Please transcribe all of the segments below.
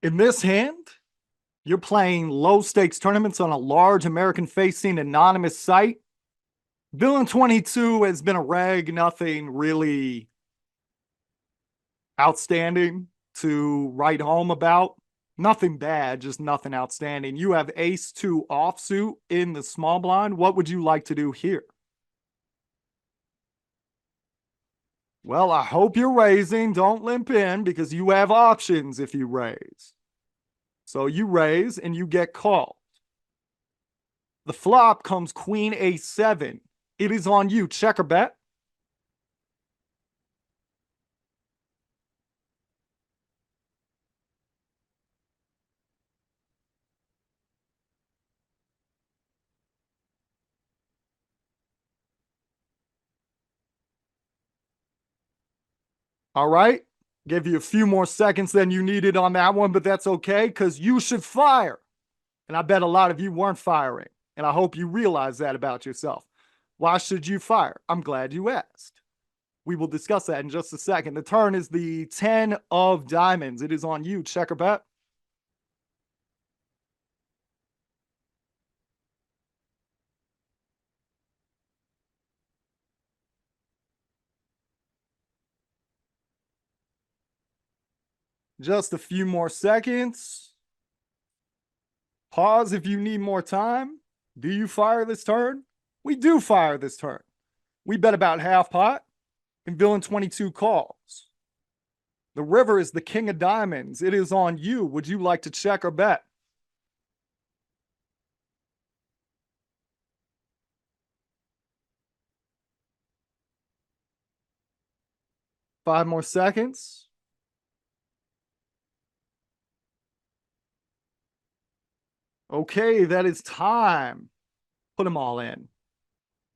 In this hand, you're playing low stakes tournaments on a large American facing anonymous site. Villain 22 has been a reg, nothing really outstanding to write home about. Nothing bad, just nothing outstanding. You have ace 2 offsuit in the small blind. What would you like to do here? Well, I hope you're raising. Don't limp in because you have options if you raise. So you raise and you get called. The flop comes queen a7. It is on you. Check or bet? All right. Give you a few more seconds than you needed on that one, but that's okay because you should fire. And I bet a lot of you weren't firing. And I hope you realize that about yourself. Why should you fire? I'm glad you asked. We will discuss that in just a second. The turn is the 10 of diamonds. It is on you. Check or bet? Just a few more seconds. Pause if you need more time. Do you fire this turn? We do fire this turn. We bet about half pot, and villain 22 calls. The river is the king of diamonds. It is on you. Would you like to check or bet? Five more seconds. Okay, that is time. Put them all in.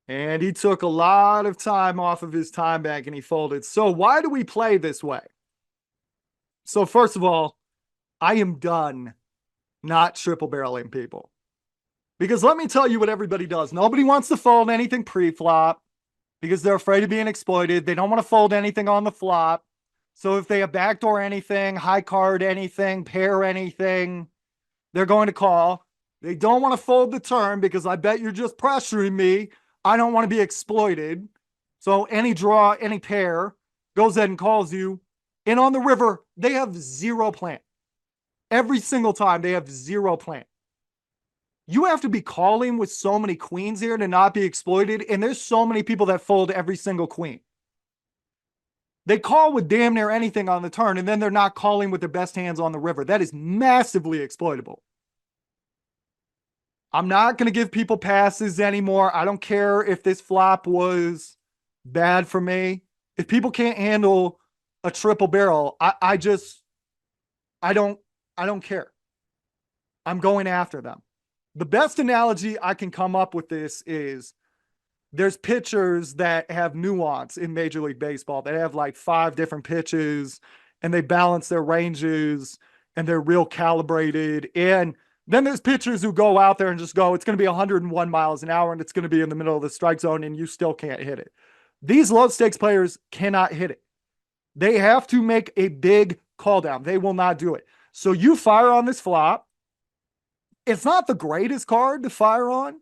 And he took a lot of time off of his time bank and he folded. So why do we play this way? So first of all, I am done not triple barreling people. Because let me tell you what everybody does. Nobody wants to fold anything pre-flop because they're afraid of being exploited. They don't want to fold anything on the flop. So if they have backdoor anything, high card anything, pair anything, they're going to call. They don't want to fold the turn because I bet you're just pressuring me. I don't want to be exploited. So any draw, any pair goes ahead and calls you. And on the river, they have zero plan. Every single time they have zero plan. You have to be calling with so many queens here to not be exploited. And there's so many people that fold every single queen. They call with damn near anything on the turn, and then they're not calling with their best hands on the river. That is massively exploitable. I'm not going to give people passes anymore. I don't care if this flop was bad for me. If people can't handle a triple barrel, I don't care. I'm going after them. The best analogy I can come up with this is there's pitchers that have nuance in Major League Baseball. They have like 5 different pitches and they balance their ranges and they're real calibrated. And then there's pitchers who go out there and just go, it's going to be 101 miles an hour and it's going to be in the middle of the strike zone and you still can't hit it. These low stakes players cannot hit it. They have to make a big call down. They will not do it. So you fire on this flop. It's not the greatest card to fire on.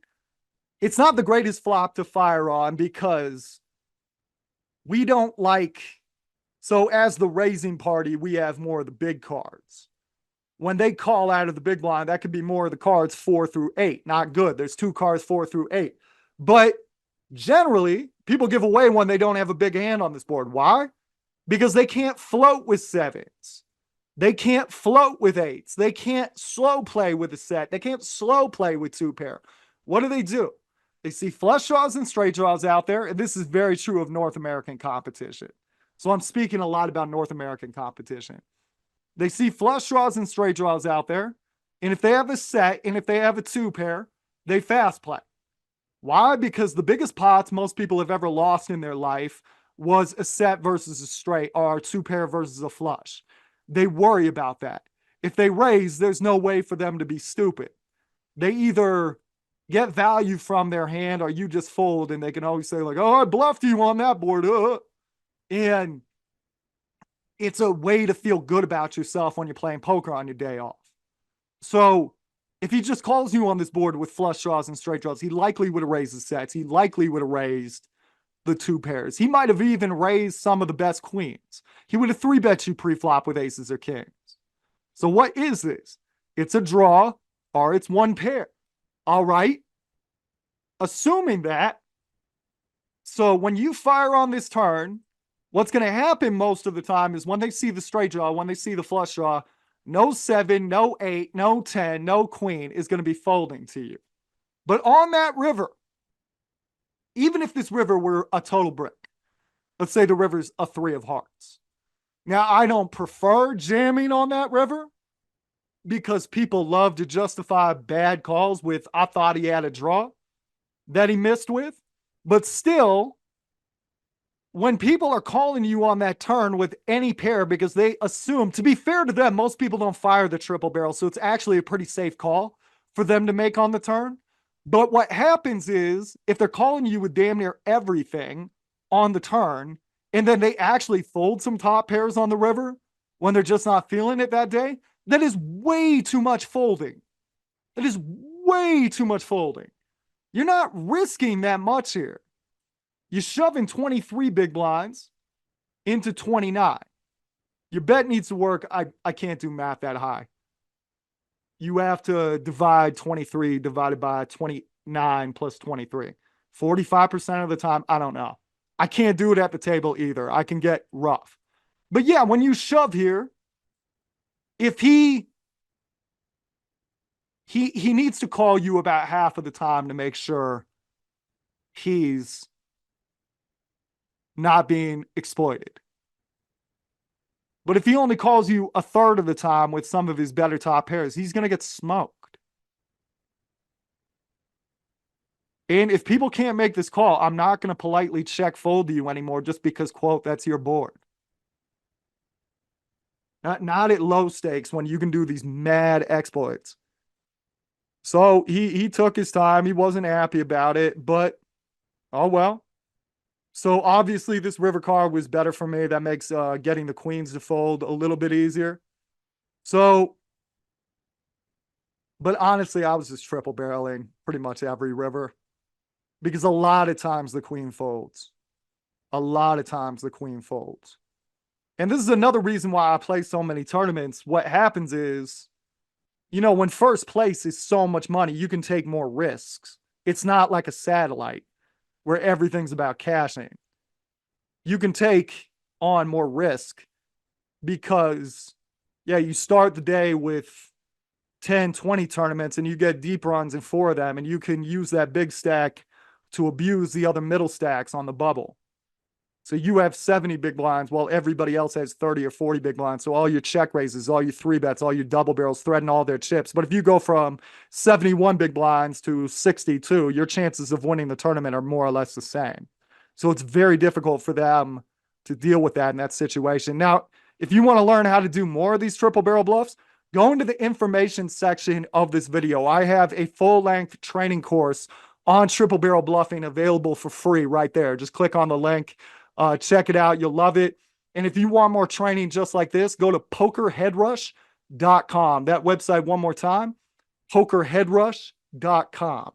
It's not the greatest flop to fire on because we don't like. So as the raising party, we have more of the big cards. When they call out of the big blind, that could be more of the cards 4 through 8. Not good. There's 2 cards 4 through 8. But generally, people give away when they don't have a big hand on this board. Why? Because they can't float with 7s. They can't float with 8s. They can't slow play with a set. They can't slow play with 2 pair. What do? They see flush draws and straight draws out there. And this is very true of North American competition. So I'm speaking a lot about North American competition. They see flush draws and straight draws out there. And if they have a set and if they have a 2 pair, they fast play. Why? Because the biggest pots most people have ever lost in their life was a set versus a straight or a 2 pair versus a flush. They worry about that. If they raise, there's no way for them to be stupid. They either get value from their hand or you just fold and they can always say like, oh, I bluffed you on that board. And It's a way to feel good about yourself when you're playing poker on your day off. So if he just calls you on this board with flush draws and straight draws, he likely would have raised the sets. He likely would have raised the two pairs. He might have even raised some of the best queens. He would have three bet you pre-flop with aces or kings. So what is this? It's a draw or it's one pair. All right. Assuming that. So when you fire on this turn, what's going to happen most of the time is when they see the straight draw, when they see the flush draw, no 7, no 8, no 10, no queen is going to be folding to you. But on that river, even if this river were a total brick, let's say the river's a 3 of hearts. Now, I don't prefer jamming on that river because people love to justify bad calls with, I thought he had a draw that he missed with. But still, when people are calling you on that turn with any pair because they assume, to be fair to them, most people don't fire the triple barrel. So it's actually a pretty safe call for them to make on the turn. But what happens is if they're calling you with damn near everything on the turn, and then they actually fold some top pairs on the river when they're just not feeling it that day, that is way too much folding. That is way too much folding. You're not risking that much here. You're shoving 23 big blinds into 29. Your bet needs to work. I can't do math that high. You have to divide 23 divided by 29 plus 23. 45% of the time, I don't know. I can't do it at the table either. I can get rough. But yeah, when you shove here, if he needs to call you about half of the time to make sure he's not being exploited. But if he only calls you a third of the time with some of his better top pairs, he's going to get smoked. And if people can't make this call, I'm not going to politely check fold to you anymore just because, quote, that's your board. Not at low stakes when you can do these mad exploits. So he took his time. He wasn't happy about it, but oh well. So obviously this river card was better for me. That makes getting the queens to fold a little bit easier. So, but honestly, I was just triple barreling pretty much every river because a lot of times the queen folds. A lot of times the queen folds. And this is another reason why I play so many tournaments. What happens is, you know, when first place is so much money, you can take more risks. It's not like a satellite where everything's about cashing. You can take on more risk because, yeah, you start the day with 10, 20 tournaments and you get deep runs in 4 of them, and you can use that big stack to abuse the other middle stacks on the bubble. So you have 70 big blinds while everybody else has 30 or 40 big blinds. So all your check raises, all your 3-bets, all your double barrels threaten all their chips. But if you go from 71 big blinds to 62, your chances of winning the tournament are more or less the same. So it's very difficult for them to deal with that in that situation. Now, if you want to learn how to do more of these triple barrel bluffs, go into the information section of this video. I have a full-length training course on triple barrel bluffing available for free right there. Just click on the link. Check it out. You'll love it. And if you want more training just like this, go to pokerheadrush.com. That website one more time, pokerheadrush.com.